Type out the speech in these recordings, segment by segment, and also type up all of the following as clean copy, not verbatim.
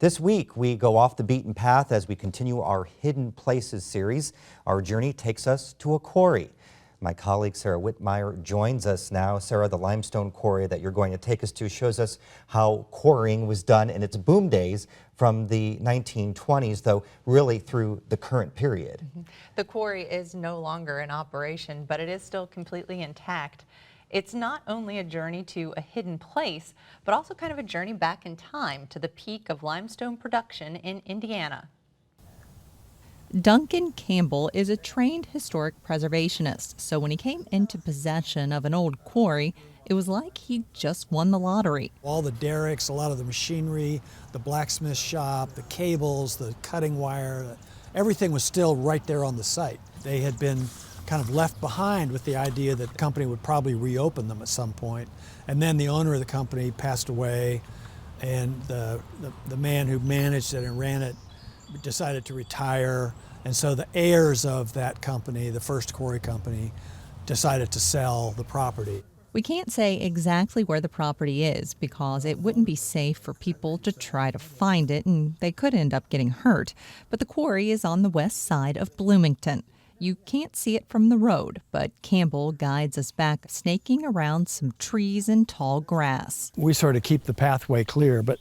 This week, we go off the beaten path as we continue our Hidden Places series. Our journey takes us to a quarry. My colleague Sarah Whitmire joins us now. Sarah, the limestone quarry that you're going to take us to shows us how quarrying was done in its boom days from the 1920s, though really through the current period. The quarry is no longer in operation, but it is still completely intact. It's not only a journey to a hidden place, but also kind of a journey back in time to the peak of limestone production in Indiana. Duncan Campbell is a trained historic preservationist, so when he came into possession of an old quarry, it was like he just won the lottery. All the derricks, a lot of the machinery, the blacksmith shop, the cables, the cutting wire, everything was still right there on the site. They had been kind of left behind with the idea that the company would probably reopen them at some point. And then the owner of the company passed away, and the man who managed it and ran it decided to retire. And so the heirs of that company, the first quarry company, decided to sell the property. We can't say exactly where the property is because it wouldn't be safe for people to try to find it, and they could end up getting hurt. But the quarry is on the west side of Bloomington. You can't see it from the road, but Campbell guides us back, snaking around some trees and tall grass. We sort of keep the pathway clear, but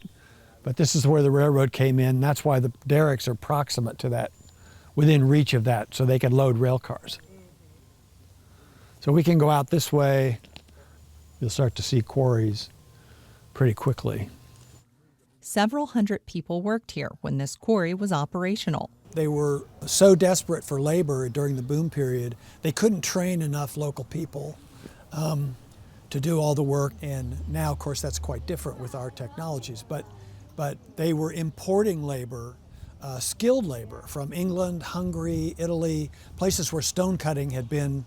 this is where the railroad came in. That's why the derricks are proximate to that, within reach of that, so they can load rail cars. So we can go out this way. You'll start to see quarries pretty quickly. Several hundred people worked here when this quarry was operational. They were so desperate for labor during the boom period, they couldn't train enough local people to do all the work. And now, of course, that's quite different with our technologies. But they were importing labor, skilled labor from England, Hungary, Italy, places where stone cutting had been,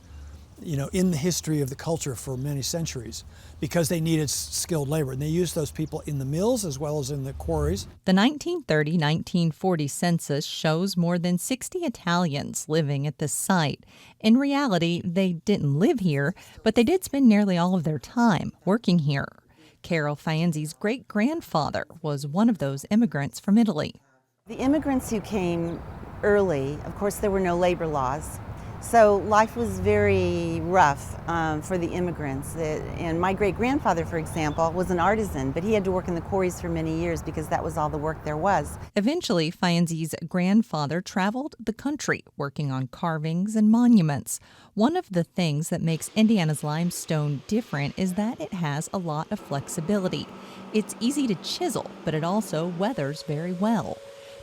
in the history of the culture for many centuries, because they needed skilled labor. And they used those people in the mills as well as in the quarries. The 1930-1940 census shows more than 60 Italians living at this site. In reality, they didn't live here, but they did spend nearly all of their time working here. Carol Fianzi's great-grandfather was one of those immigrants from Italy. The immigrants who came early, of course, there were no labor laws. So life was very rough for the immigrants. And my great-grandfather, for example, was an artisan, but he had to work in the quarries for many years because that was all the work there was. Eventually, Fianzi's grandfather traveled the country working on carvings and monuments. One of the things that makes Indiana's limestone different is that it has a lot of flexibility. It's easy to chisel, but it also weathers very well.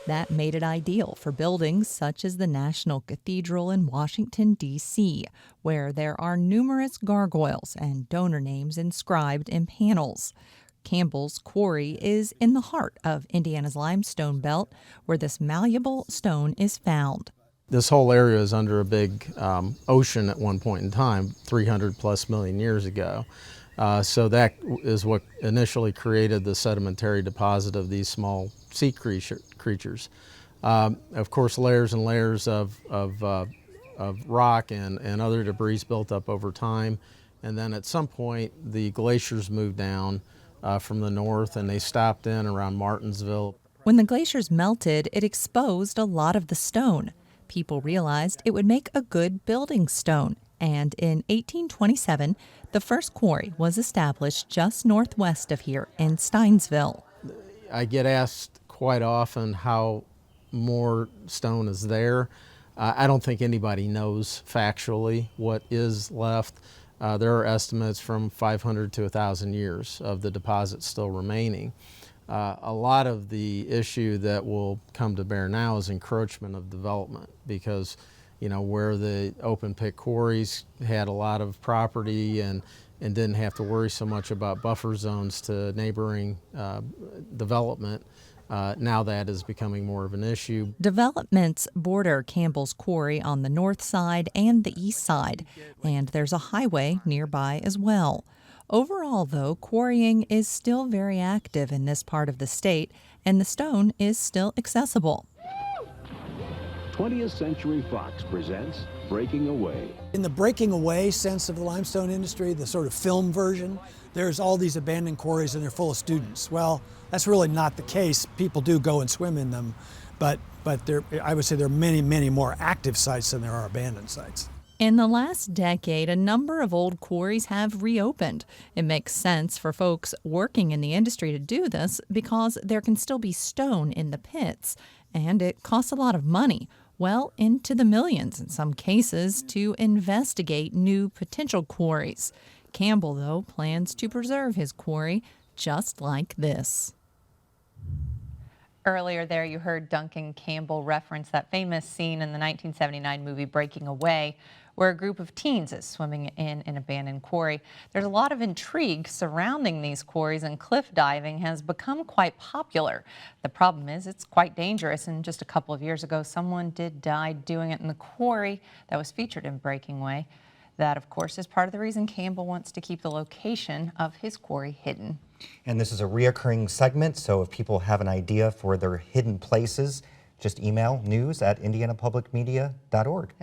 That made it ideal for buildings such as the National Cathedral in Washington, D.C., where there are numerous gargoyles and donor names inscribed in panels. Campbell's Quarry is in the heart of Indiana's limestone belt, where this malleable stone is found. This whole area is under a big ocean at one point in time, 300 plus million years ago. So that is what initially created the sedimentary deposit of these small sea creatures. Of course, layers and layers of rock and other debris built up over time. And then at some point, the glaciers moved down from the north, and they stopped in around Martinsville. When the glaciers melted, it exposed a lot of the stone. People realized it would make a good building stone. And in 1827, the first quarry was established just northwest of here in Steinsville. I get asked quite often how more stone is there. I don't think anybody knows factually what is left. There are estimates from 500 to 1,000 years of the deposit still remaining. A lot of the issue that will come to bear now is encroachment of development, because where the open pit quarries had a lot of property and didn't have to worry so much about buffer zones to neighboring development, now that is becoming more of an issue. Developments border Campbell's Quarry on the north side and the east side, and there's a highway nearby as well. Overall, though, quarrying is still very active in this part of the state, and the stone is still accessible. 20th Century Fox presents Breaking Away. In the breaking away sense of the limestone industry, the sort of film version, there's all these abandoned quarries and they're full of students. Well, that's really not the case. People do go and swim in them, but I would say there are many, many more active sites than there are abandoned sites. In the last decade, a number of old quarries have reopened. It makes sense for folks working in the industry to do this because there can still be stone in the pits, and it costs a lot of money, well into the millions in some cases, to investigate new potential quarries. Campbell, though, plans to preserve his quarry just like this. Earlier there, you heard Duncan Campbell reference that famous scene in the 1979 movie Breaking Away, where a group of teens is swimming in an abandoned quarry. There's a lot of intrigue surrounding these quarries, and cliff diving has become quite popular. The problem is it's quite dangerous, and just a couple of years ago, someone did die doing it in the quarry that was featured in Breaking Away. That, of course, is part of the reason Campbell wants to keep the location of his quarry hidden. And this is a reoccurring segment, so if people have an idea for their hidden places, just email news@indianapublicmedia.org.